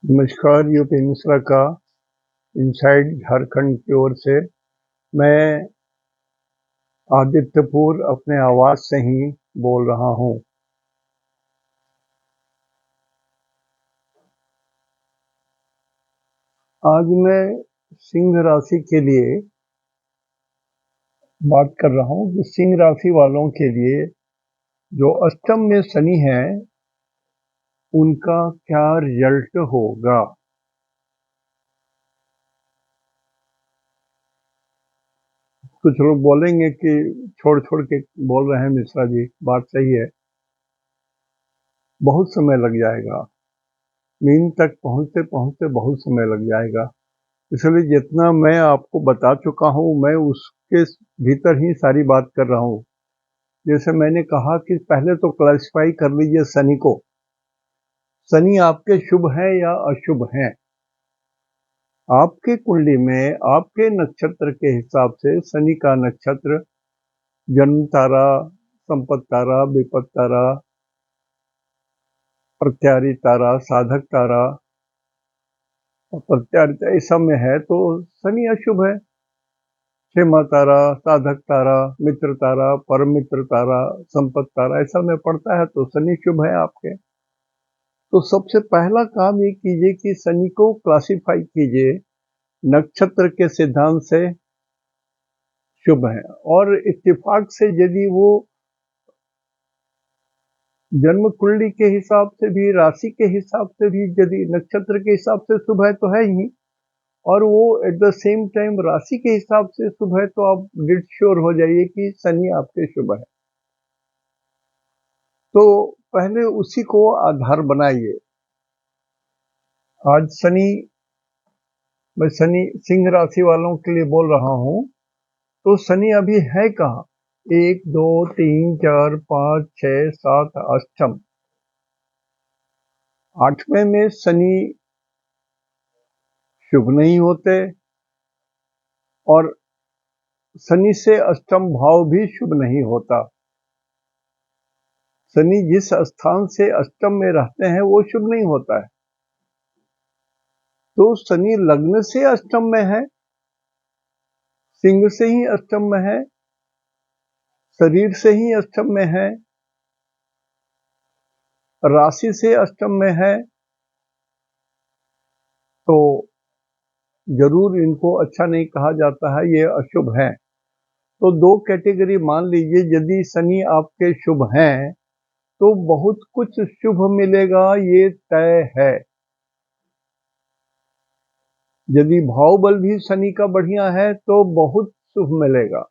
नमस्कार, यूपी मिश्रा का इनसाइड झारखंड की ओर से मैं आदित्यपुर अपने आवाज से ही बोल रहा हूँ। आज मैं सिंह राशि के लिए बात कर रहा हूँ कि सिंह राशि वालों के लिए जो अष्टम में शनि है उनका क्या रिजल्ट होगा। कुछ लोग बोलेंगे कि छोड़ छोड़ के बोल रहे हैं मिश्रा जी, बात सही है, बहुत समय लग जाएगा, मीन तक पहुंचते पहुंचते बहुत समय लग जाएगा। इसलिए जितना मैं आपको बता चुका हूँ मैं उसके भीतर ही सारी बात कर रहा हूँ। जैसे मैंने कहा कि पहले तो क्लासिफाई कर लीजिए शनि को। शनि आपके शुभ हैं या अशुभ हैं। आपके कुंडली में आपके नक्षत्र के हिसाब से शनि का नक्षत्र जन्म तारा, संपत तारा, विपत तारा, प्रत्यारी तारा, साधक तारा और प्रत्यारी ऐसा में है तो शनि अशुभ है। क्षेमा तारा, साधक तारा, मित्र तारा, परम मित्र तारा, संपत तारा ऐसा में पड़ता है तो शनि शुभ है आपके। तो सबसे पहला काम ये कीजिए कि शनि को क्लासिफाई कीजिए नक्षत्र के सिद्धांत से शुभ है, और इत्तेफाक से यदि वो जन्म कुंडली के हिसाब से भी, राशि के हिसाब से भी, यदि नक्षत्र के हिसाब से शुभ है तो है ही, और वो एट द सेम टाइम राशि के हिसाब से शुभ है तो आप डिट श्योर हो जाइए कि शनि आपके शुभ है। तो पहले उसी को आधार बनाइए। आज मैं शनि सिंह राशि वालों के लिए बोल रहा हूं। तो शनि अभी है कहाँ? 1 2 3 4 5 6 7 अष्टम। आठवें में शनि शुभ नहीं होते, और शनि से अष्टम भाव भी शुभ नहीं होता। शनि जिस स्थान से अष्टम में रहते हैं वो शुभ नहीं होता है। तो शनि लग्न से अष्टम में है, सिंह से ही अष्टम में है, शरीर से ही अष्टम में है, राशि से अष्टम में है, तो जरूर इनको अच्छा नहीं कहा जाता है, ये अशुभ है। तो दो कैटेगरी मान लीजिए। यदि शनि आपके शुभ हैं तो बहुत कुछ शुभ मिलेगा, ये तय है। यदि भाव बल भी शनि का बढ़िया है तो बहुत शुभ मिलेगा।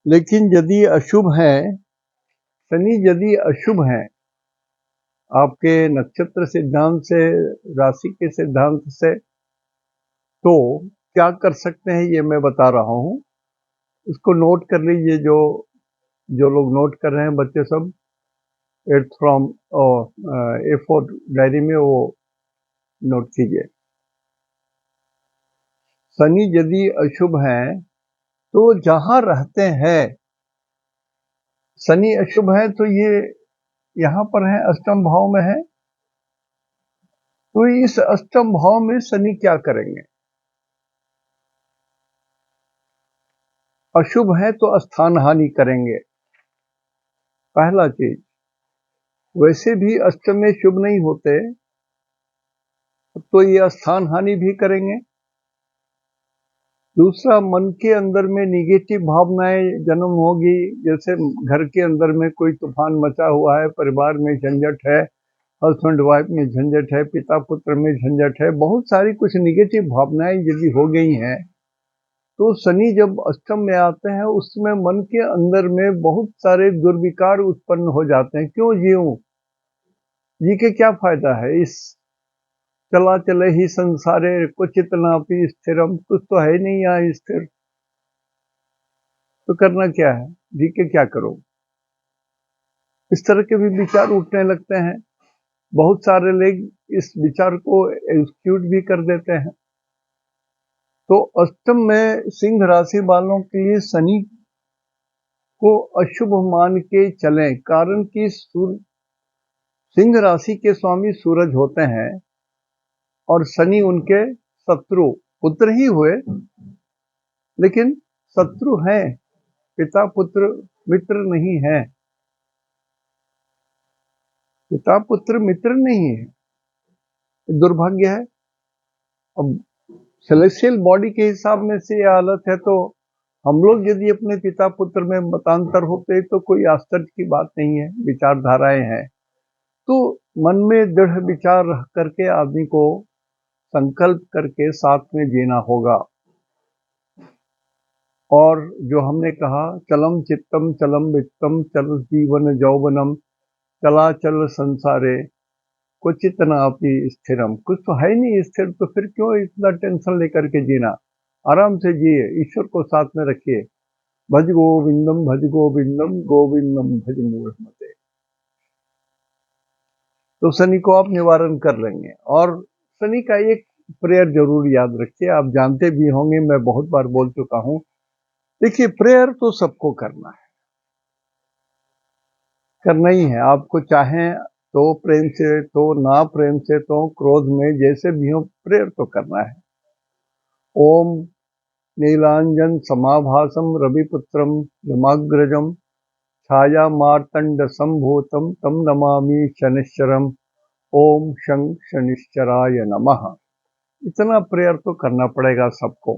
लेकिन यदि अशुभ है, शनि यदि अशुभ है आपके नक्षत्र सिद्धांत से, राशि के सिद्धांत से, तो क्या कर सकते हैं ये मैं बता रहा हूं। इसको नोट कर लीजिए। जो जो लोग नोट कर रहे हैं बच्चे सब, एट फ्रॉम A4 डायरी में वो नोट कीजिए। शनि यदि अशुभ है तो जहां रहते हैं, शनि अशुभ है तो ये यहां पर है, अष्टम भाव में है। तो इस अष्टम भाव में शनि क्या करेंगे? अशुभ है तो स्थान हानि करेंगे, पहला चीज। वैसे भी अष्टम में शुभ नहीं होते तो ये स्थान हानि भी करेंगे। दूसरा, मन के अंदर में निगेटिव भावनाएं जन्म होगी। जैसे घर के अंदर में कोई तूफान मचा हुआ है, परिवार में झंझट है, हस्बैंड वाइफ में झंझट है, पिता पुत्र में झंझट है, बहुत सारी कुछ निगेटिव भावनाएं यदि हो गई हैं, तो शनि जब अष्टम में आते हैं उसमें मन के अंदर में बहुत सारे दुर्विकार उत्पन्न हो जाते हैं। क्यों जीऊं, जी के क्या फायदा है, इस चला चले ही संसारे क्वचित नापि स्थिरम, कुछ तो है नहीं यहाँ स्थिर, तो करना क्या है, जी के क्या करो। इस तरह के भी विचार उठने लगते हैं। बहुत सारे लोग इस विचार को एग्जीक्यूट भी कर देते हैं। तो अष्टम में सिंह राशि वालों के लिए शनि को अशुभ मान के चलें, कारण कि सिंह राशि के स्वामी सूरज होते हैं, और शनि उनके शत्रु, पुत्र ही हुए लेकिन शत्रु हैं, पिता पुत्र मित्र नहीं है, पिता पुत्र मित्र नहीं है, दुर्भाग्य है। अब सेलेस्टियल बॉडी के हिसाब में से ये हालत है, तो हम लोग यदि अपने पिता पुत्र में मतांतर होते तो कोई आश्चर्य की बात नहीं है, विचारधाराएं हैं। तो मन में दृढ़ विचार रख करके आदमी को संकल्प करके साथ में जीना होगा। और जो हमने कहा, चलम चित्तम चलम वित्तम चल जीवन यौवनम चला चल संसारे क्वचित नापि स्थिरम। कुछ तो है नहीं स्थिर, तो फिर क्यों इतना टेंशन लेकर के जीना। आराम से जिए, ईश्वर को साथ में रखिए। भज गोविंदम भज गोविंदम गोविंदम भज मूढ़मते। तो शनि को आप निवारण कर लेंगे। और शनि का एक प्रेयर जरूर याद रखिए, आप जानते भी होंगे, मैं बहुत बार बोल चुका हूं। देखिए, प्रेयर तो सबको करना ही है। आपको चाहे तो प्रेम से, तो ना प्रेम से, तो क्रोध में, जैसे भी हो, प्रेयर तो करना है। ओम नीलांजन समाभासम रविपुत्रम यमाग्रजम छाया मार्तंड संभूतम तम नमामि शनिश्चरम। ओम शं शनिश्चराय नमः। इतना प्रेयर तो करना पड़ेगा सबको।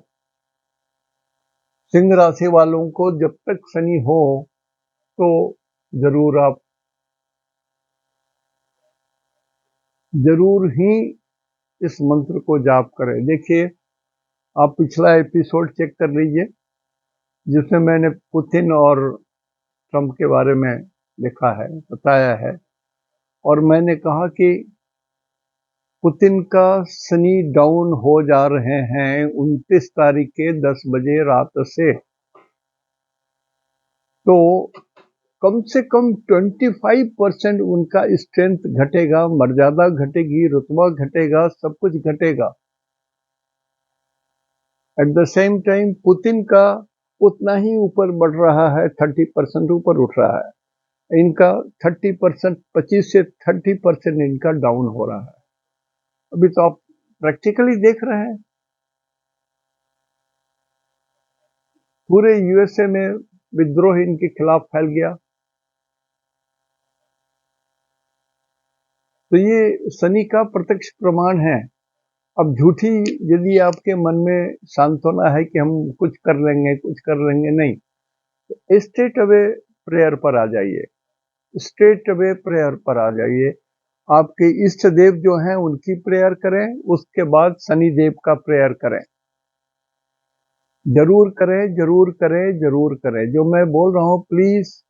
सिंह राशि वालों को जब तक शनि हो तो जरूर आप जरूर ही इस मंत्र को जाप करें। देखिए, आप पिछला एपिसोड चेक कर लीजिए, जिसमें मैंने पुतिन और ट्रंप के बारे में लिखा है, बताया है। और मैंने कहा कि पुतिन का शनि डाउन हो जा रहे हैं 29 तारीख के 10 बजे रात से। तो कम से कम 25% उनका स्ट्रेंथ घटेगा, मर्यादा घटेगी, रुतबा घटेगा, सब कुछ घटेगा। At the same time Putin का उतना ही ऊपर बढ़ रहा है, 30% ऊपर उठ रहा है। इनका 30%, 25 से 30% इनका डाउन हो रहा है। अभी तो आप प्रैक्टिकली देख रहे हैं, पूरे यूएसए में विद्रोह इनके खिलाफ फैल गया। तो ये शनि का प्रत्यक्ष प्रमाण है। अब झूठी यदि आपके मन में सांत्वना है कि हम कुछ कर लेंगे, कुछ कर लेंगे, नहीं, तो स्ट्रेट अवे प्रेयर पर आ जाइए, स्ट्रेट अवे प्रेयर पर आ जाइए। आपके इष्ट देव जो हैं उनकी प्रेयर करें, उसके बाद शनि देव का प्रेयर करें। जरूर करें, जरूर करें, जरूर करें। जो मैं बोल रहा हूं, प्लीज,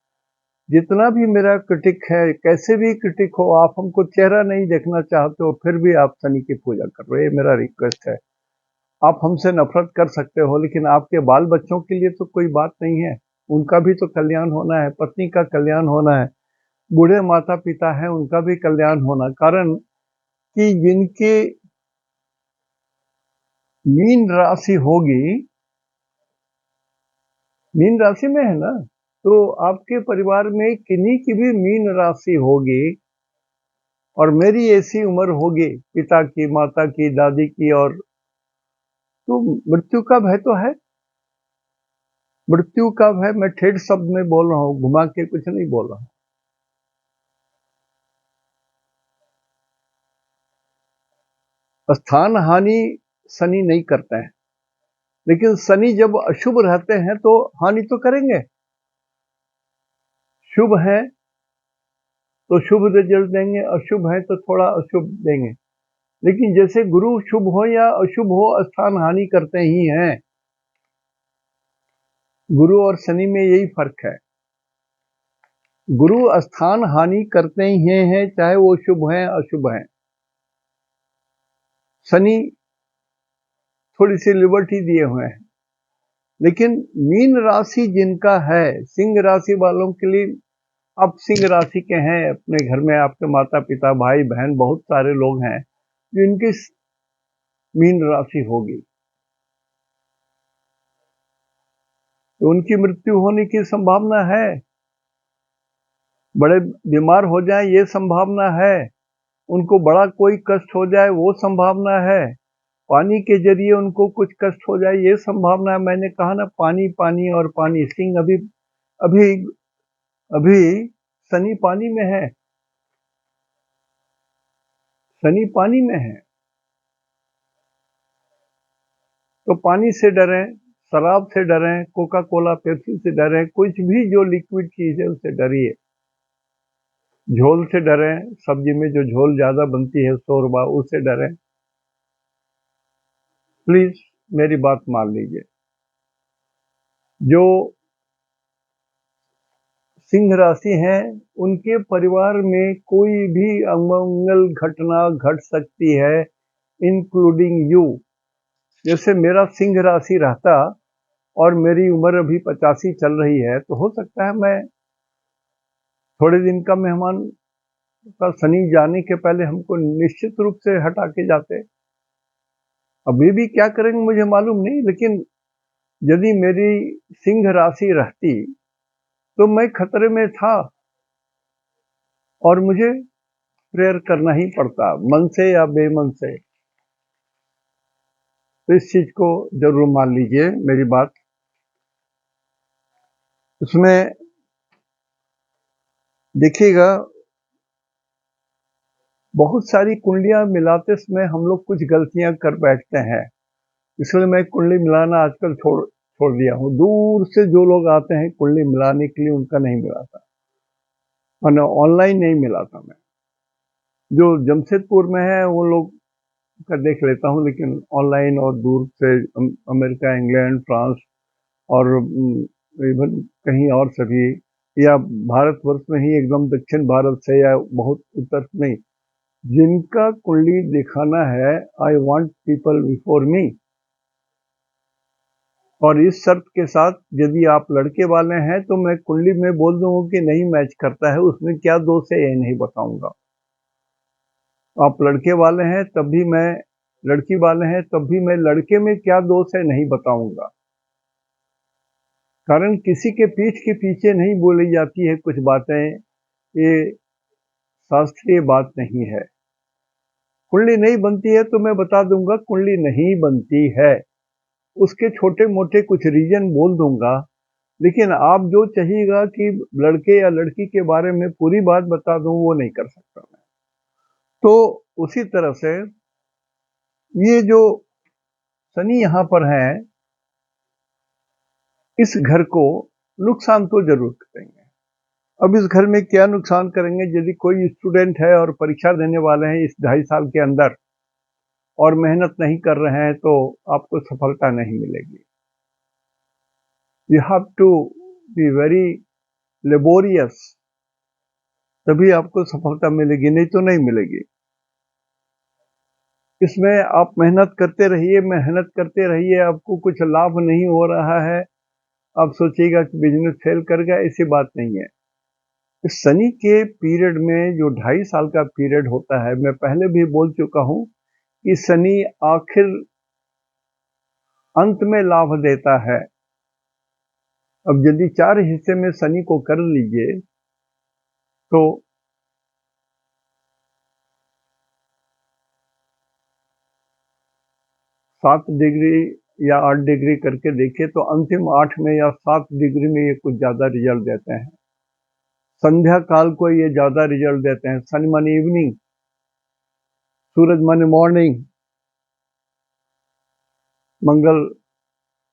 जितना भी मेरा क्रिटिक है, कैसे भी क्रिटिक हो, आप हमको चेहरा नहीं देखना चाहते हो, फिर भी आप शनि की पूजा कर रहे हो, ये मेरा रिक्वेस्ट है। आप हमसे नफरत कर सकते हो, लेकिन आपके बाल बच्चों के लिए तो कोई बात नहीं है। उनका भी तो कल्याण होना है, पत्नी का कल्याण होना है, बूढ़े माता पिता हैं उनका भी कल्याण होना। कारण कि जिनकी मीन राशि होगी, मीन राशि में है ना, तो आपके परिवार में किन्हीं की भी मीन राशि होगी और मेरी ऐसी उम्र होगी, पिता की, माता की, दादी की, और तो मृत्यु का भय तो है। मृत्यु का भय, मैं ठेठ शब्द में बोल रहा हूं, घुमा के कुछ नहीं बोल रहा हूं। स्थान हानि शनि नहीं करते हैं, लेकिन शनि जब अशुभ रहते हैं तो हानि तो करेंगे। शुभ है तो शुभ रिजल्ट देंगे, अशुभ है तो थोड़ा अशुभ देंगे। लेकिन जैसे गुरु शुभ हो या अशुभ हो, स्थान हानि करते ही हैं। गुरु और शनि में यही फर्क है। गुरु स्थान हानि करते ही हैं, चाहे वो शुभ हैं अशुभ हैं। शनि थोड़ी सी लिबर्टी दिए हुए हैं। लेकिन मीन राशि जिनका है, सिंह राशि वालों के लिए, आप सिंह राशि के हैं, अपने घर में आपके माता पिता, भाई बहन, बहुत सारे लोग हैं जिनकी मीन राशि होगी, तो उनकी मृत्यु होने की संभावना है, बड़े बीमार हो जाएं ये संभावना है। उनको बड़ा कोई कष्ट हो जाए वो संभावना है, पानी के जरिए उनको कुछ कष्ट हो जाए ये संभावना है। मैंने कहा ना, पानी पानी और पानी। सिंह अभी अभी अभी सनी पानी में है, सनी पानी में है। तो पानी से डरें, शराब से डरें, कोका कोला पेप्सी से डरें, कुछ भी जो लिक्विड चीज है उससे डरिए। झोल से डरें, सब्जी में जो झोल ज्यादा बनती है शोरबा, उससे डरें। प्लीज मेरी बात मान लीजिए। जो सिंह राशि हैं उनके परिवार में कोई भी अमंगल घटना घट सकती है, इंक्लूडिंग यू। जैसे मेरा सिंह राशि रहता और मेरी उम्र अभी 85 चल रही है, तो हो सकता है मैं थोड़े दिन का मेहमान का शनि जाने के पहले हमको निश्चित रूप से हटा के जाते। अभी भी क्या करेंगे मुझे मालूम नहीं, लेकिन यदि मेरी सिंह राशि रहती तो मैं खतरे में था और मुझे प्रेयर करना ही पड़ता, मन से या बेमन से। तो इस चीज को जरूर मान लीजिए मेरी बात। उसमें देखिएगा, बहुत सारी कुंडलियां मिलाते समय हम लोग कुछ गलतियां कर बैठते हैं, इसलिए मैं कुंडली मिलाना आजकल छोड़ दिया हूँ। दूर से जो लोग आते हैं कुंडली मिलाने के लिए, उनका नहीं मिलाता, और ऑनलाइन नहीं मिलाता मैं। जो जमशेदपुर में है वो लोग का देख लेता हूँ, लेकिन ऑनलाइन और दूर से अमेरिका, इंग्लैंड, फ्रांस और इवन कहीं और सभी, या भारतवर्ष में ही एकदम दक्षिण भारत से या बहुत उत्तर नहीं, जिनका कुंडली दिखाना है, I want people before me. और इस शर्त के साथ, यदि आप लड़के वाले हैं तो मैं कुंडली में बोल दूंगा कि नहीं मैच करता है, उसमें क्या दोष है ये नहीं बताऊंगा। आप लड़के वाले हैं तब भी मैं, लड़की वाले हैं तब भी मैं लड़के में क्या दोष है नहीं बताऊंगा। कारण किसी के पीठ के पीछे नहीं बोली जाती है कुछ बातें, ये शास्त्रीय बात नहीं है। कुंडली नहीं बनती है तो मैं बता दूंगा कुंडली नहीं बनती है, उसके छोटे मोटे कुछ रीजन बोल दूंगा। लेकिन आप जो चाहिएगा कि लड़के या लड़की के बारे में पूरी बात बता दूं, वो नहीं कर सकता मैं। तो उसी तरह से ये जो शनि यहां पर है, इस घर को नुकसान तो जरूर करेंगे। अब इस घर में क्या नुकसान करेंगे? यदि कोई स्टूडेंट है और परीक्षा देने वाले हैं इस 2.5 साल के अंदर और मेहनत नहीं कर रहे हैं, तो आपको सफलता नहीं मिलेगी। You have to be very laborious, तभी आपको सफलता मिलेगी, नहीं तो नहीं मिलेगी। इसमें आप मेहनत करते रहिए, मेहनत करते रहिए, आपको कुछ लाभ नहीं हो रहा है, आप सोचिएगा कि बिजनेस फेल कर गया, ऐसी बात नहीं है। इस शनि के पीरियड में जो 2.5 साल का पीरियड होता है, मैं पहले भी बोल चुका हूं कि शनि आखिर अंत में लाभ देता है। अब यदि 4 हिस्से में शनि को कर लीजिए तो 7 डिग्री या 8 डिग्री करके देखिए तो अंतिम 8 में या 7 डिग्री में ये कुछ ज्यादा रिजल्ट देते हैं। संध्या काल को ये ज्यादा रिजल्ट देते हैं। सन माने इवनिंग, सूरज माने मॉर्निंग, मंगल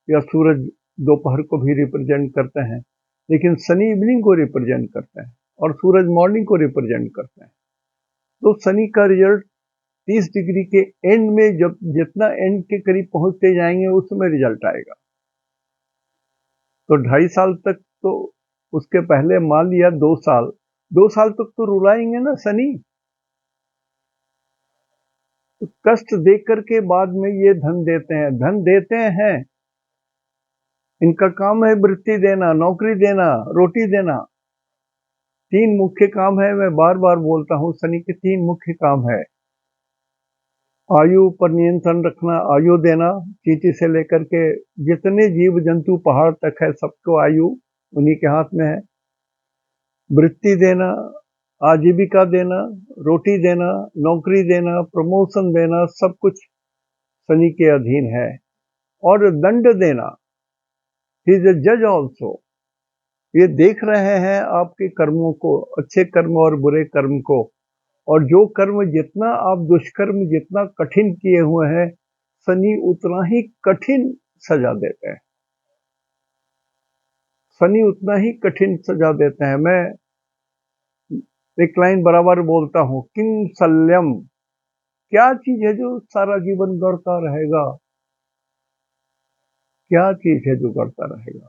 या सूरज दोपहर को भी रिप्रेजेंट करते हैं, लेकिन शनि इवनिंग को रिप्रेजेंट करते हैं और सूरज मॉर्निंग को रिप्रेजेंट करते हैं। तो शनि का रिजल्ट 30 डिग्री के एंड में, जब जितना एंड के करीब पहुंचते जाएंगे उस समय रिजल्ट आएगा। तो 2.5 साल तक, तो उसके पहले मान लिया 2 साल, 2 साल तक तो रुलाएंगे ना शनि। तो कष्ट देख करके बाद में ये धन देते हैं, धन देते हैं। इनका काम है वृत्ति देना, नौकरी देना, रोटी देना। 3 मुख्य काम है, मैं बार बार बोलता हूं, शनि के 3 मुख्य काम है। आयु पर नियंत्रण रखना, आयु देना, चींटी से लेकर के जितने जीव जंतु पहाड़ तक है, सबको आयु उन्हीं के हाथ में है। वृत्ति देना, आजीविका देना, रोटी देना, नौकरी देना, प्रमोशन देना, सब कुछ शनि के अधीन है। और दंड देना, ही इज ए जज ऑल्सो। ये देख रहे हैं आपके कर्मों को, अच्छे कर्म और बुरे कर्म को, और जो कर्म जितना आप दुष्कर्म जितना कठिन किए हुए हैं, शनि उतना ही कठिन सजा देते हैं। शनि उतना ही कठिन सजा देते हैं। मैं एक लाइन बराबर बोलता हूं, किम शल्यम, क्या चीज है जो सारा जीवन गढ़ता रहेगा? क्या चीज है जो गढ़ता रहेगा?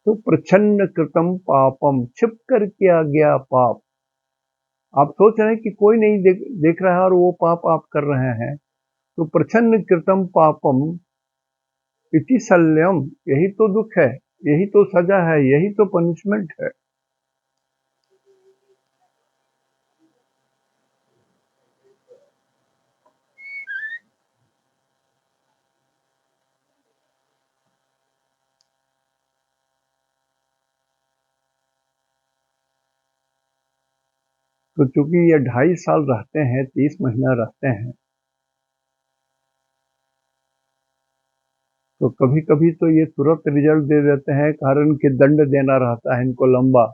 तो प्रच्छन्न कृतम पापम, छिप कर किया गया पाप। आप सोच रहे हैं कि कोई नहीं देख रहा है और वो पाप आप कर रहे हैं, तो प्रच्छन्न कृतम पापम इति शल्यम, यही तो दुख है, यही तो सजा है, यही तो पनिशमेंट है। तो चूंकि ये 2.5 साल रहते हैं, 30 महीना रहते हैं, तो कभी कभी तो ये तुरंत रिजल्ट दे देते हैं, कारण कि दंड देना रहता है इनको लंबा।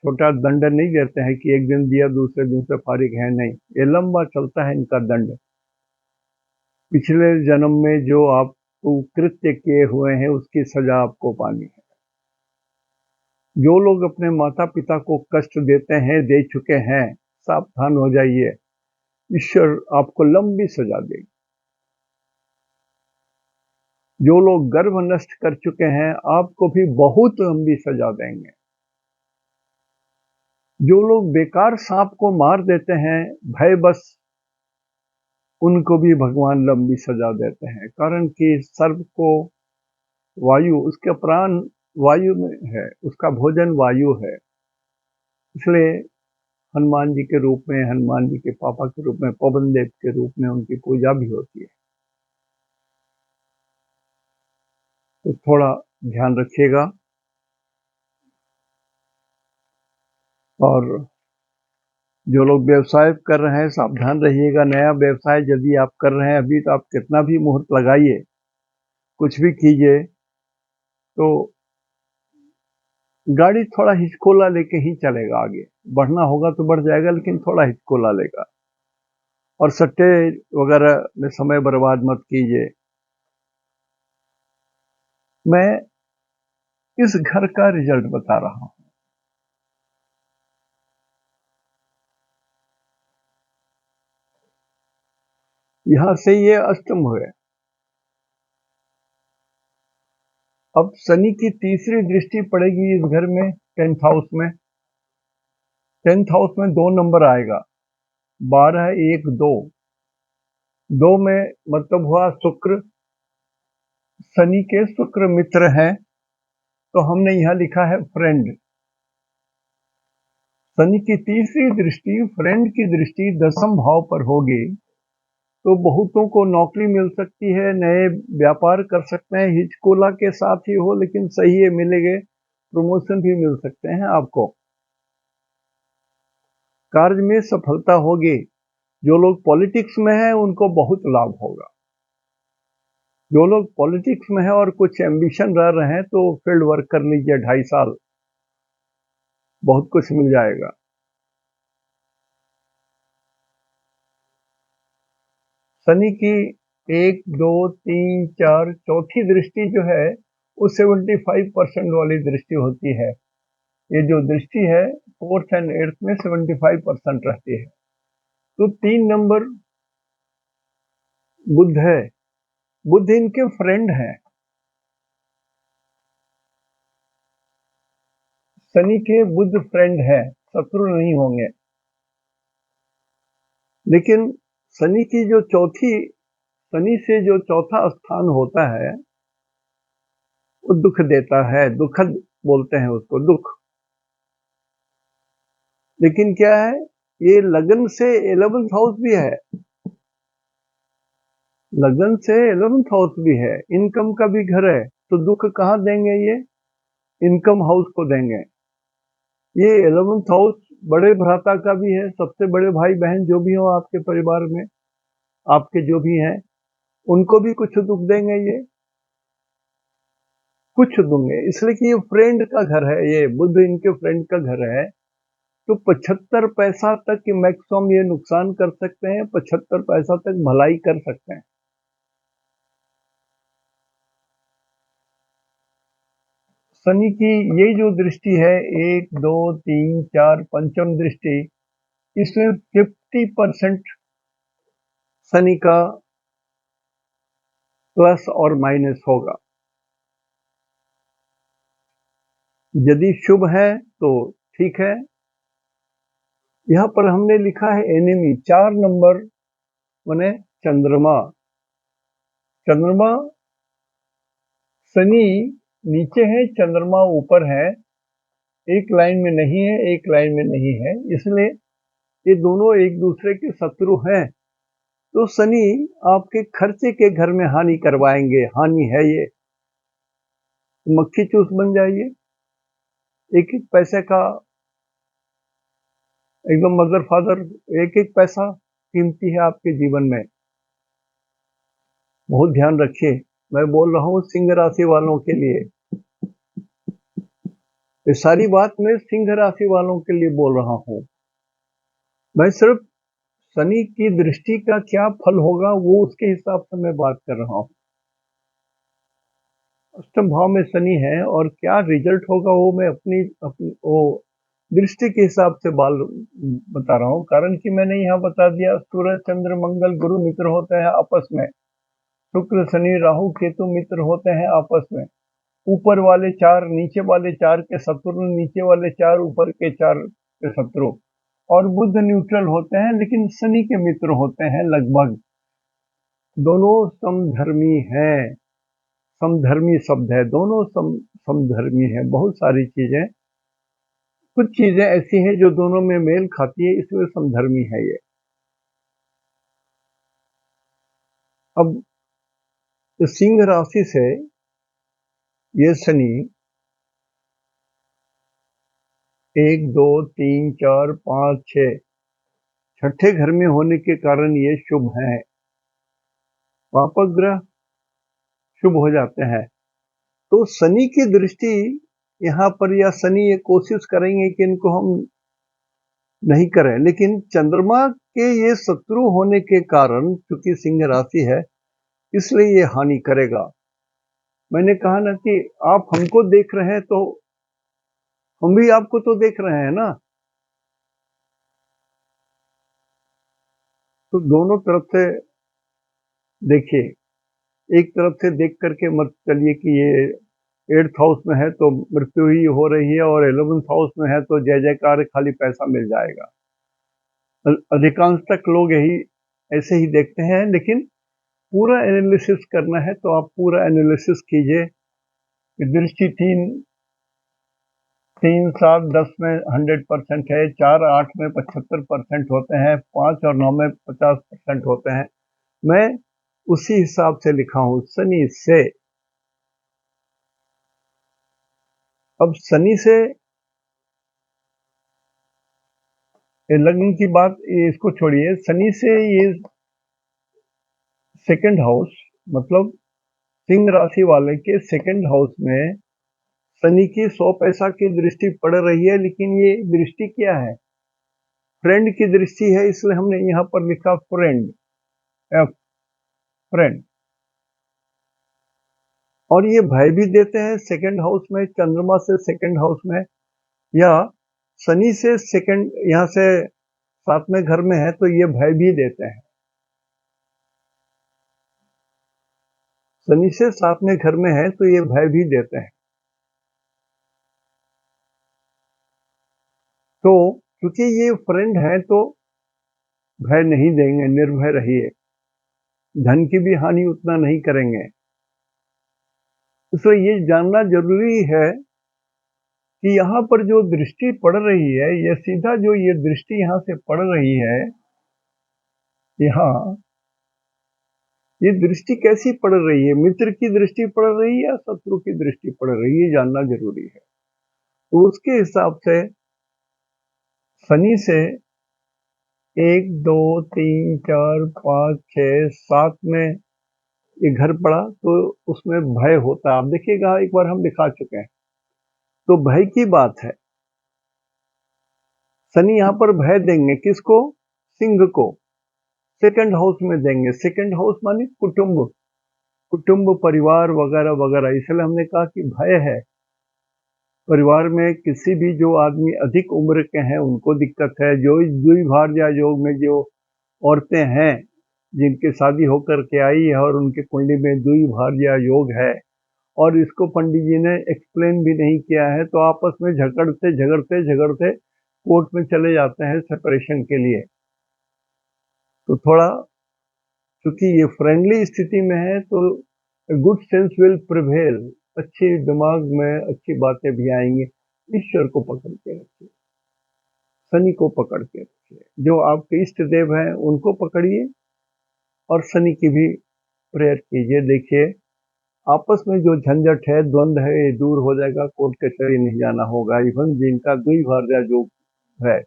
छोटा दंड नहीं देते हैं कि एक दिन दिया दूसरे दिन से फारिग है, नहीं, ये लंबा चलता है इनका दंड। पिछले जन्म में जो आप कृत्य किए हुए हैं उसकी सजा आपको पानी है। जो लोग अपने माता पिता को कष्ट देते हैं, दे चुके हैं, सावधान हो जाइए, ईश्वर आपको लंबी सजा देगी। जो लोग गर्भ नष्ट कर चुके हैं, आपको भी बहुत लंबी सजा देंगे। जो लोग बेकार सांप को मार देते हैं भय बस, उनको भी भगवान लंबी सजा देते हैं, कारण कि सर्प को वायु, उसके प्राण वायु में है, उसका भोजन वायु है। इसलिए हनुमान जी के रूप में, हनुमान जी के पापा के रूप में, पवन देव के रूप में उनकी पूजा भी होती है। तो थोड़ा ध्यान रखिएगा। और जो लोग व्यवसाय कर रहे हैं, सावधान रहिएगा। नया व्यवसाय यदि आप कर रहे हैं अभी, तो आप कितना भी मुहूर्त लगाइए, कुछ भी कीजिए, तो गाड़ी थोड़ा हिचकोला लेके ही चलेगा। आगे बढ़ना होगा तो बढ़ जाएगा, लेकिन थोड़ा हिचकोला लेगा। और सट्टे वगैरह में समय बर्बाद मत कीजिए। मैं इस घर का रिजल्ट बता रहा हूं। यहां से ये अष्टम हुए। अब शनि की तीसरी दृष्टि पड़ेगी इस घर में, 10th हाउस में। 10th हाउस में 2 नंबर आएगा, 12, 1, 2। 2 में मतलब हुआ शुक्र, शनि के शुक्र मित्र हैं, तो हमने यहां लिखा है फ्रेंड। शनि की तीसरी दृष्टि, फ्रेंड की दृष्टि 10वें भाव पर होगी, तो बहुतों को नौकरी मिल सकती है, नए व्यापार कर सकते हैं, हिचकोला के साथ ही हो लेकिन सही है, मिलेंगे। प्रमोशन भी मिल सकते हैं आपको, कार्य में सफलता होगी। जो लोग पॉलिटिक्स में हैं उनको बहुत लाभ होगा। जो लोग पॉलिटिक्स में हैं और कुछ एम्बिशन रह रहे हैं, तो फील्ड वर्क कर लीजिए 2.5 साल, बहुत कुछ मिल जाएगा। शनि की 1, 2, 3, 4 चौथी दृष्टि जो है वो 75% वाली दृष्टि होती है। ये जो दृष्टि है 4th एंड 8th में 75% रहती है। तो 3 नंबर बुध है, बुध इनके फ्रेंड हैं। शनि के बुध फ्रेंड है, शत्रु नहीं होंगे। लेकिन शनि की जो चौथी, शनि से जो चौथा स्थान होता है वो दुख देता है, दुखद बोलते हैं उसको, दुख। लेकिन क्या है, ये लगन से 11th हाउस भी है, लगन से 11th हाउस भी है, इनकम का भी घर है, तो दुख कहां देंगे? ये इनकम हाउस को देंगे। ये 11th हाउस बड़े भ्राता का भी है, सबसे बड़े भाई बहन जो भी हो आपके परिवार में, आपके जो भी हैं, उनको भी कुछ दुख देंगे ये, कुछ दूंगे, इसलिए कि ये फ्रेंड का घर है, ये बुध इनके फ्रेंड का घर है। तो 75 पैसा तक मैक्सिमम ये नुकसान कर सकते हैं, 75 पैसा तक भलाई कर सकते हैं। शनि की ये जो दृष्टि है, 1 2 3 4 पंचम दृष्टि, इसमें 50% शनि का प्लस और माइनस होगा। यदि शुभ है तो ठीक है। यहाँ पर हमने लिखा है एनिमी, 4 नंबर माने चंद्रमा। चंद्रमा, शनि नीचे है, चंद्रमा ऊपर है, एक लाइन में नहीं है, एक लाइन में नहीं है, इसलिए ये दोनों एक दूसरे के शत्रु हैं। तो शनि आपके खर्चे के घर में हानि करवाएंगे, हानि है ये, मक्खी चूस बन जाइए। एक एक पैसे का एकदम मदर फादर, एक एक पैसा कीमती है आपके जीवन में, बहुत ध्यान रखिए। मैं बोल रहा हूँ सिंह राशि वालों के लिए, ये सारी बात मैं सिंह राशि वालों के लिए बोल रहा हूँ। मैं सिर्फ शनि की दृष्टि का क्या फल होगा वो उसके हिसाब से मैं बात कर रहा हूँ। अष्टम भाव में शनि है और क्या रिजल्ट होगा वो मैं अपनी अपनी वो दृष्टि के हिसाब से बता रहा हूँ। कारण कि मैंने यहाँ बता दिया, सूरज चंद्र मंगल गुरु मित्र होते हैं आपस में, शुक्र शनि राहु केतु मित्र होते हैं आपस में, ऊपर वाले 4 नीचे वाले 4 के शत्रु, नीचे वाले 4 ऊपर के 4 के शत्रु, और बुध न्यूट्रल होते हैं लेकिन शनि के मित्र होते हैं लगभग। दोनों समधर्मी हैं, समधर्मी शब्द है, दोनों समधर्मी है। बहुत सारी चीजें, कुछ चीजें ऐसी हैं जो दोनों में मेल खाती है, इसलिए समधर्मी है ये। अब सिंह राशि से ये शनि 1 2 3 4 5 6 छठे घर में होने के कारण ये शुभ है, पापक ग्रह शुभ हो जाते हैं। तो शनि की दृष्टि यहाँ पर, या शनि ये कोशिश करेंगे कि इनको हम नहीं करें, लेकिन चंद्रमा के ये शत्रु होने के कारण, क्योंकि सिंह राशि है इसलिए ये हानि करेगा। मैंने कहा ना कि आप हमको देख रहे हैं तो हम भी आपको तो देख रहे हैं ना, तो दोनों तरफ से देखिए। एक तरफ से देख करके मत चलिए कि ये 8th हाउस में है तो मृत्यु ही हो रही है, और 11th हाउस में है तो जय जयकार खाली पैसा मिल जाएगा। अधिकांश तक लोग यही ऐसे ही देखते हैं, लेकिन पूरा एनालिसिस करना है तो आप पूरा एनालिसिस कीजिए। दृष्टि 3 3 7 10 में 100% है, 4 8 में 75% होते हैं, 5 और 9 में 50% होते हैं। मैं उसी हिसाब से लिखा हूं शनि से। अब शनि से लग्न की बात, ये इसको छोड़िए, शनि से ये सेकंड हाउस, मतलब सिंह राशि वाले के सेकंड हाउस में शनि की 100 पैसा की दृष्टि पड़ रही है, लेकिन ये दृष्टि क्या है? फ्रेंड की दृष्टि है, इसलिए हमने यहाँ पर लिखा फ्रेंड, एफ, फ्रेंड। और ये भय भी देते हैं सेकंड हाउस में, चंद्रमा से सेकंड हाउस में, या शनि से सेकंड, यहाँ से 7वें घर में है तो ये भय भी देते हैं। शनि से 7वें घर में है तो ये भय भी देते हैं। तो क्योंकि ये फ्रेंड है तो भय नहीं देंगे, निर्भय रहिए, धन की भी हानि उतना नहीं करेंगे। इसलिए ये जानना जरूरी है कि यहाँ पर जो दृष्टि पड़ रही है, ये सीधा जो ये दृष्टि यहाँ से पड़ रही है, यहाँ ये दृष्टि कैसी पड़ रही है? मित्र की दृष्टि पड़ रही है या शत्रु की दृष्टि पड़ रही है, ये जानना जरूरी है। तो उसके हिसाब से शनि से 1 2 3 4 5 6 7 में ये घर पड़ा तो उसमें भय होता है। आप देखिएगा, एक बार हम दिखा चुके हैं, तो भय की बात है। शनि यहाँ पर भय देंगे किसको? सिंह को। सेकंड हाउस में देंगे। सेकंड हाउस माने कुटुंब, कुटुंब, परिवार वगैरह वगैरह। इसलिए हमने कहा कि भय है। परिवार में किसी भी जो आदमी अधिक उम्र के हैं उनको दिक्कत है। जो द्विभार्या योग में जो औरतें हैं जिनकी शादी होकर के आई है और उनके कुंडली में द्विभार्या योग है और इसको पंडित जी ने एक्सप्लेन भी नहीं किया है, तो आपस में झगड़ते झगड़ते झगड़ते कोर्ट में चले जाते हैं सेपरेशन के लिए। तो थोड़ा क्योंकि ये फ्रेंडली स्थिति में है तो गुड सेंस विल प्रिवेल, अच्छी दिमाग में अच्छी बातें भी आएंगी। ईश्वर को पकड़ के रखिए, शनि को पकड़ के रखिए, जो आपके इष्ट देव हैं उनको पकड़िए और शनि की भी प्रेयर कीजिए। देखिए आपस में जो झंझट है, द्वंद है, ये दूर हो जाएगा। कोर्ट कचहरी नहीं जाना होगा। इवन जिनका द्विभार्या जो है,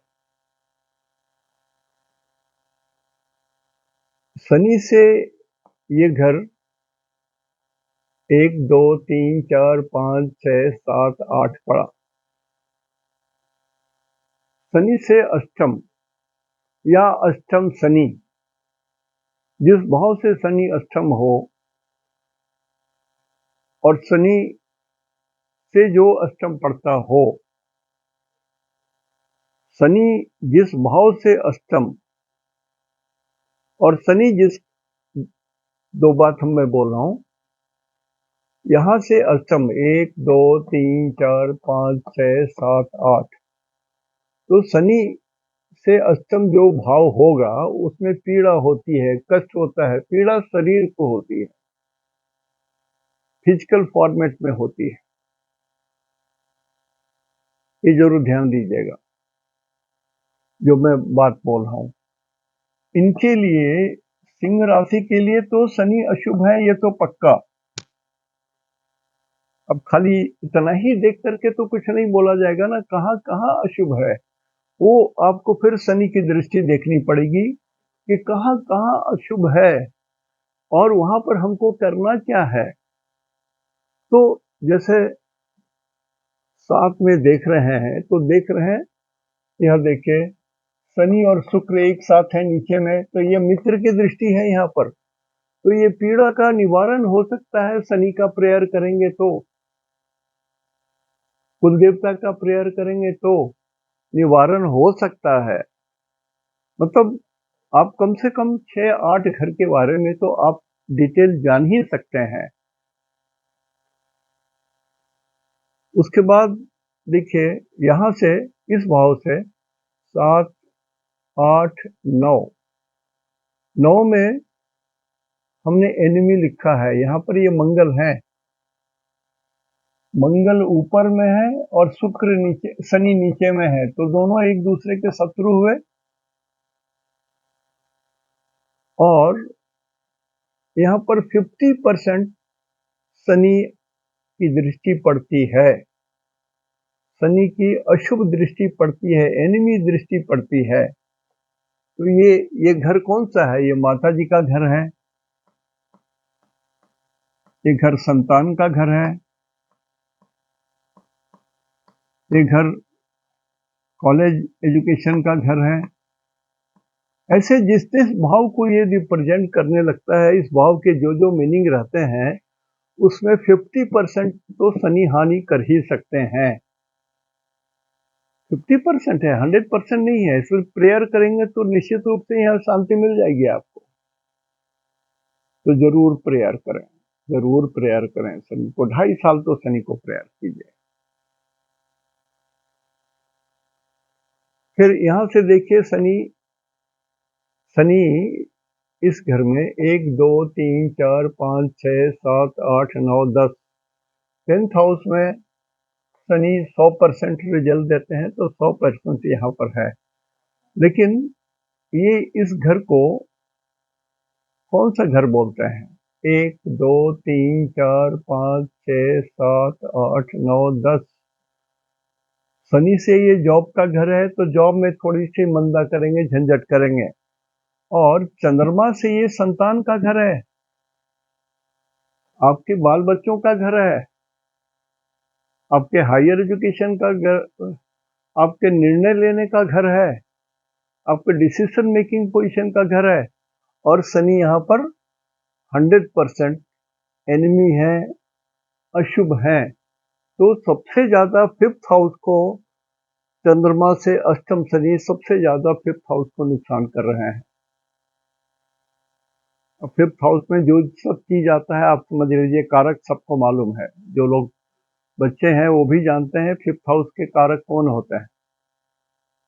शनि से ये घर 1 2 3 4 5 6 7 8 पड़ा। शनि से अष्टम या अष्टम शनि, जिस भाव से शनि अष्टम हो और शनि से जो अष्टम पड़ता हो, शनि जिस भाव से अष्टम और शनि जिस, दो बात हम मैं बोल रहा हूं, यहां से अष्टम 1 2 3 4 5 6 7 8, तो शनि से अष्टम जो भाव होगा उसमें पीड़ा होती है, कष्ट होता है। पीड़ा शरीर को होती है, फिजिकल फॉर्मेट में होती है। ये जरूर ध्यान दीजिएगा जो मैं बात बोल रहा हूं। इनके लिए, सिंह राशि के लिए तो शनि अशुभ है, ये तो पक्का। अब खाली इतना ही देख करके तो कुछ नहीं बोला जाएगा ना, कहाँ कहाँ अशुभ है वो आपको फिर शनि की दृष्टि देखनी पड़ेगी कि कहाँ कहाँ अशुभ है और वहां पर हमको करना क्या है। तो जैसे साथ में देख रहे हैं, तो देख रहे हैं, यह देखिए शनि और शुक्र एक साथ है नीचे में, तो ये मित्र की दृष्टि है यहाँ पर। तो ये पीड़ा का निवारण हो सकता है शनि का प्रेयर करेंगे तो, कुल देवता का प्रेयर करेंगे तो निवारण हो सकता है। मतलब आप कम से कम 6-8 घर के बारे में तो आप डिटेल जान ही सकते हैं। उसके बाद देखिए यहां से, इस भाव से 7 8 9, 9 में हमने एनिमी लिखा है। यहाँ पर ये मंगल है, मंगल ऊपर में है और शुक्र नीचे, शनि नीचे में है, तो दोनों एक दूसरे के शत्रु हुए। और यहाँ पर 50% शनि की दृष्टि पड़ती है, शनि की अशुभ दृष्टि पड़ती है, एनिमी दृष्टि पड़ती है। तो ये घर कौन सा है? ये माता जी का घर है, ये घर संतान का घर है, ये घर कॉलेज एजुकेशन का घर है। ऐसे जिस जिस भाव को ये रिप्रेजेंट करने लगता है, इस भाव के जो जो मीनिंग रहते हैं उसमें 50% तो शनि हानि कर ही सकते हैं। 50% है, 100% नहीं है। इसमें प्रेयर करेंगे तो निश्चित रूप से यहाँ शांति मिल जाएगी आपको। तो जरूर प्रेयर करें, जरूर प्रेयर करें शनि को। 2.5 साल तो शनि को प्रेयर कीजिए। फिर यहां से देखिए शनि, शनि इस घर में 1 2 3 4 5 6 7 8 9 10, 10th हाउस में शनि 100% रिजल्ट देते हैं, तो 100% यहाँ पर है। लेकिन ये इस घर को कौन सा घर बोलते हैं? 1 2 3 4 5 6 7 8 9 10, शनि से ये जॉब का घर है, तो जॉब में थोड़ी सी मंदा करेंगे, झंझट करेंगे। और चंद्रमा से ये संतान का घर है, आपके बाल बच्चों का घर है, आपके हायर एजुकेशन का घर, आपके निर्णय लेने का घर है, आपके डिसीजन मेकिंग पोजीशन का घर है। और शनि यहाँ पर 100% एनिमी है, अशुभ है। तो सबसे ज्यादा फिफ्थ हाउस को, चंद्रमा से अष्टम शनि सबसे ज्यादा फिफ्थ हाउस को नुकसान कर रहे हैं। फिफ्थ हाउस में जो सब चीज आता है, आप समझ लीजिए, कारक सबको मालूम है। जो लोग बच्चे हैं वो भी जानते हैं फिफ्थ हाउस के कारक कौन होते हैं।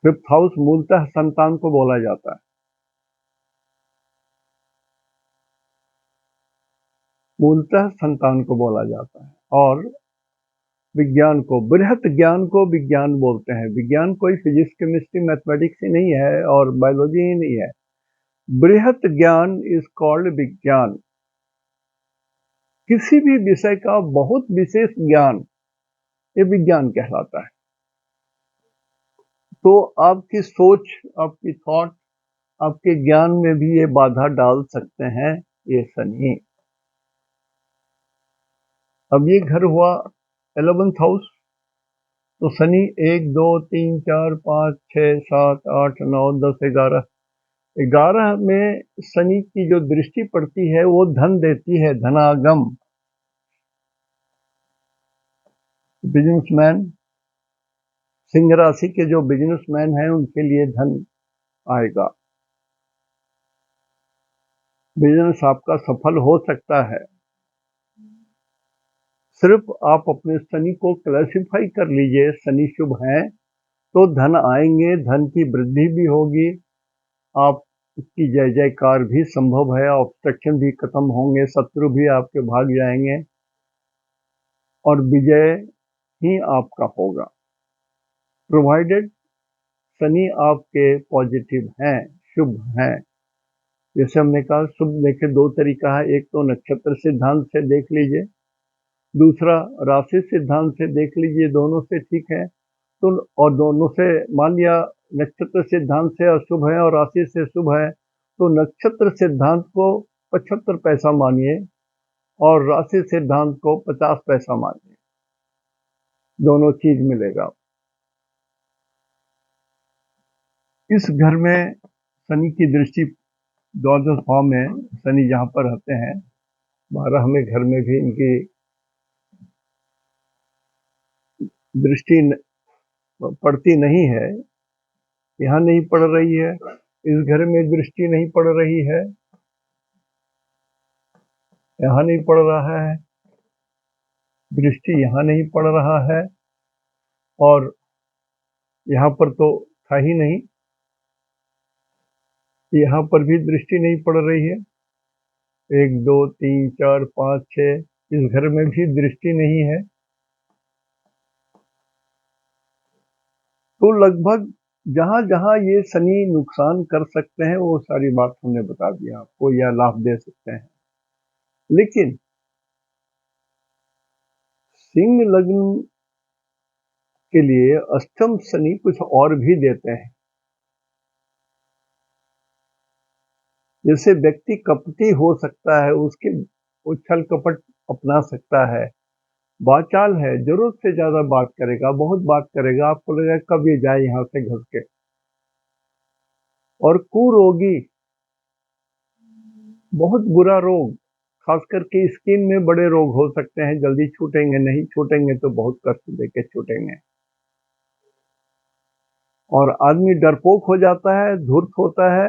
फिफ्थ हाउस मूलतः संतान को बोला जाता है, मूलतः संतान को बोला जाता है। और विज्ञान को, बृहत ज्ञान को विज्ञान बोलते हैं। विज्ञान कोई फिजिक्स केमिस्ट्री मैथमेटिक्स ही नहीं है और बायोलॉजी ही नहीं है। बृहत ज्ञान इज कॉल्ड विज्ञान। किसी भी विषय का बहुत विशेष ज्ञान, ये विज्ञान कहलाता है। तो आपकी सोच, आपकी थॉट, आपके ज्ञान में भी ये बाधा डाल सकते हैं ये शनि। अब ये घर हुआ 11th हाउस, तो शनि 1 2 3 4 5 6 7 8 9 10 11, 11 में शनि की जो दृष्टि पड़ती है वो धन देती है, धनागम। बिजनेसमैन, सिंह राशि के जो बिजनेसमैन हैं उनके लिए धन आएगा, बिजनेस आपका सफल हो सकता है। सिर्फ आप अपने शनि को क्लासिफाई कर लीजिए, शनि शुभ है तो धन आएंगे, धन की वृद्धि भी होगी, आपकी जय जयकार भी संभव है, ऑब्स्ट्रक्शन भी खत्म होंगे, शत्रु भी आपके भाग जाएंगे और विजय ही आपका होगा, प्रोवाइडेड शनि आपके पॉजिटिव हैं, शुभ हैं। जैसे हमने कहा, शुभ देखे दो तरीका है, एक तो नक्षत्र सिद्धांत से देख लीजिए, दूसरा राशि सिद्धांत से देख लीजिए, दोनों से ठीक है। तो और दोनों से मान लिया नक्षत्र सिद्धांत से अशुभ है और राशि से शुभ है, तो नक्षत्र सिद्धांत को 75 पैसा मानिए और राशि सिद्धांत को 50 पैसा मानिए, दोनों चीज मिलेगा। इस घर में शनि की दृष्टि, द्वादश भाव में शनि जहां पर रहते हैं, 12वें घर में भी इनकी दृष्टि पड़ती नहीं है, यहाँ नहीं पड़ रही है, इस घर में दृष्टि नहीं पड़ रही है, यहाँ नहीं पड़ रहा है, दृष्टि यहाँ नहीं पड़ रहा है, और यहाँ पर तो था ही नहीं, यहाँ पर भी दृष्टि नहीं पड़ रही है। 1 2 3 4 5 6, इस घर में भी दृष्टि नहीं है। तो लगभग जहां जहां ये शनि नुकसान कर सकते हैं वो सारी बात हमने बता दिया आपको, या लाभ दे सकते हैं। लेकिन सिंह लग्न के लिए अष्टम शनि कुछ और भी देते हैं। जैसे व्यक्ति कपटी हो सकता है, उसके उछल कपट अपना सकता है, वाचाल है, जरूरत से ज्यादा बात करेगा, बहुत बात करेगा, आपको लगेगा कब ये जाए यहां से घस के। और कुरोगी, बहुत बुरा रोग, खास करके स्किन में बड़े रोग हो सकते हैं, जल्दी छूटेंगे नहीं, छूटेंगे तो बहुत कष्ट देके छूटेंगे। और आदमी डरपोक हो जाता है, धूर्त होता है।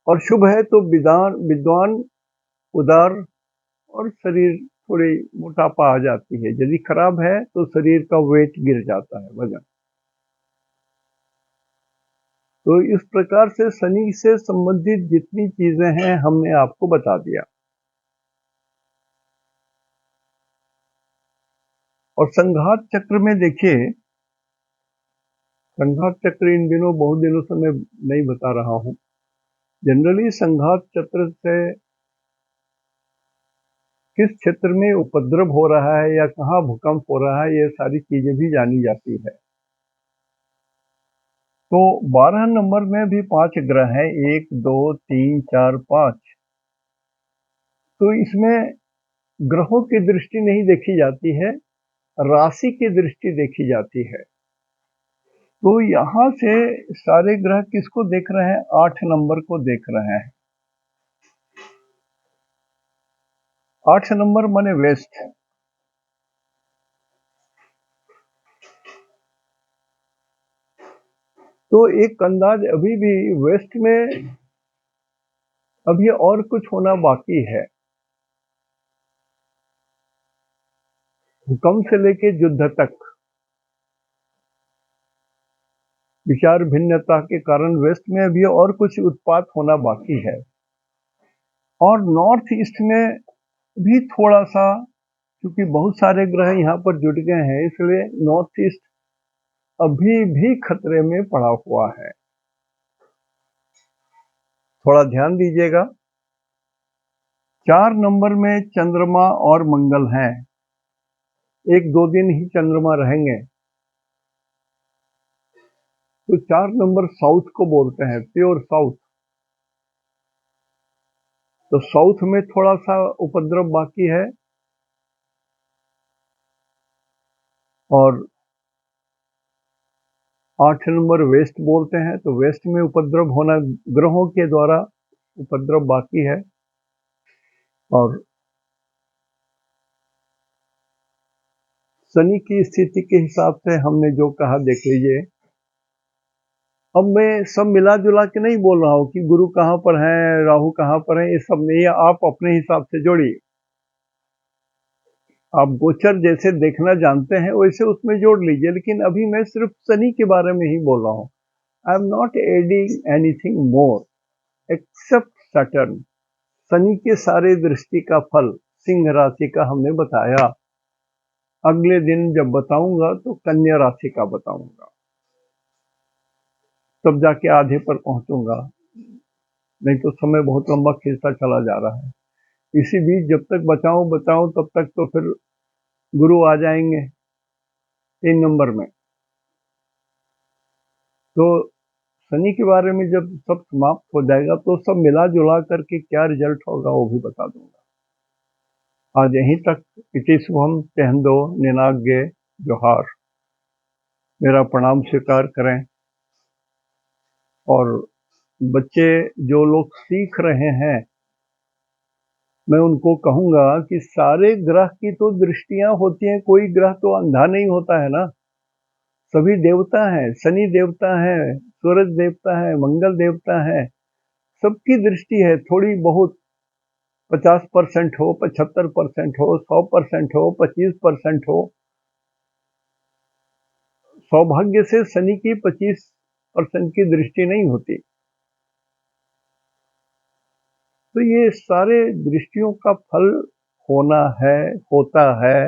और शुभ है तो विद्वान विद्वान, उदार, और शरीर थोड़ी मोटापा आ जाती है। यदि खराब है तो शरीर का वेट गिर जाता है, वजन। तो इस प्रकार से शनि से संबंधित जितनी चीजें हैं हमने आपको बता दिया। और संघात चक्र में देखिए, संघात चक्र इन दिनों, बहुत दिनों से मैं नहीं बता रहा हूं। जनरली संघात चक्र से किस क्षेत्र में उपद्रव हो रहा है या कहाँ भूकंप हो रहा है, ये सारी चीजें भी जानी जाती है। तो 12 नंबर में भी 5 ग्रह हैं, 1 2 3 4 5। तो इसमें ग्रहों की दृष्टि नहीं देखी जाती है, राशि की दृष्टि देखी जाती है। तो यहां से सारे ग्रह किसको देख रहे हैं? 8 नंबर को देख रहे हैं। 8 नंबर माने वेस्ट। तो एक अंदाज अभी भी वेस्ट में अभी और कुछ होना बाकी है। भूकंप से लेके युद्ध तक विचार भिन्नता के कारण वेस्ट में अभी और कुछ उत्पात होना बाकी है। और नॉर्थ ईस्ट में भी थोड़ा सा, क्योंकि बहुत सारे ग्रह यहाँ पर जुट गए हैं, इसलिए नॉर्थ ईस्ट अभी भी खतरे में पड़ा हुआ है। थोड़ा ध्यान दीजिएगा। 4 नंबर में चंद्रमा और मंगल हैं। 1-2 दिन ही चंद्रमा रहेंगे। तो 4 नंबर साउथ को बोलते हैं, प्योर साउथ। तो साउथ में थोड़ा सा उपद्रव बाकी है। और 8 नंबर वेस्ट बोलते हैं, तो वेस्ट में उपद्रव होना, ग्रहों के द्वारा उपद्रव बाकी है। और शनि की स्थिति के हिसाब से हमने जो कहा, देख लीजिए। अब मैं सब मिला जुला के नहीं बोल रहा हूं कि गुरु कहां पर है, राहु कहां पर है, ये सब नहीं। आप अपने हिसाब से जोड़िए। आप गोचर जैसे देखना जानते हैं वैसे उसमें जोड़ लीजिए, लेकिन अभी मैं सिर्फ शनि के बारे में ही बोल रहा हूं। I am not adding anything more except Saturn. Shani के सारे दृष्टि का फल सिंह राशि का हमने बताया। अगले दिन जब बताऊंगा तो कन्या राशि का बताऊंगा, तब जाके आधे पर पहुंचूंगा। नहीं तो समय बहुत लंबा खींचता चला जा रहा है। इसी बीच जब तक बचाऊं तब तक तो फिर गुरु आ जाएंगे 3 नंबर में। तो शनि के बारे में जब सब समाप्त हो जाएगा तो सब मिला जुला करके क्या रिजल्ट होगा वो भी बता दूंगा। आज यहीं तक। इति शुभम तेहंदो निनाग्य जोहार। मेरा प्रणाम स्वीकार करें। और बच्चे जो लोग सीख रहे हैं, मैं उनको कहूंगा कि सारे ग्रह की तो दृष्टियां होती हैं, कोई ग्रह तो अंधा नहीं होता है ना। सभी देवता हैं, शनि देवता है, सूरज देवता है, मंगल देवता है, सबकी दृष्टि है। थोड़ी बहुत 50% हो, 75% हो, 100% हो, 25% हो। सौभाग्य से शनि की 25% की दृष्टि नहीं होती। तो ये सारे दृष्टियों का फल होना है, होता है।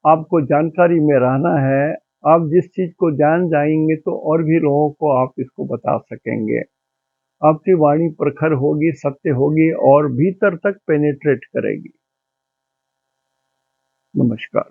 आपको जानकारी में रहना है। आप जिस चीज को जान जाएंगे तो और भी लोगों को आप इसको बता सकेंगे। आपकी वाणी प्रखर होगी, सत्य होगी और भीतर तक पेनिट्रेट करेगी। नमस्कार।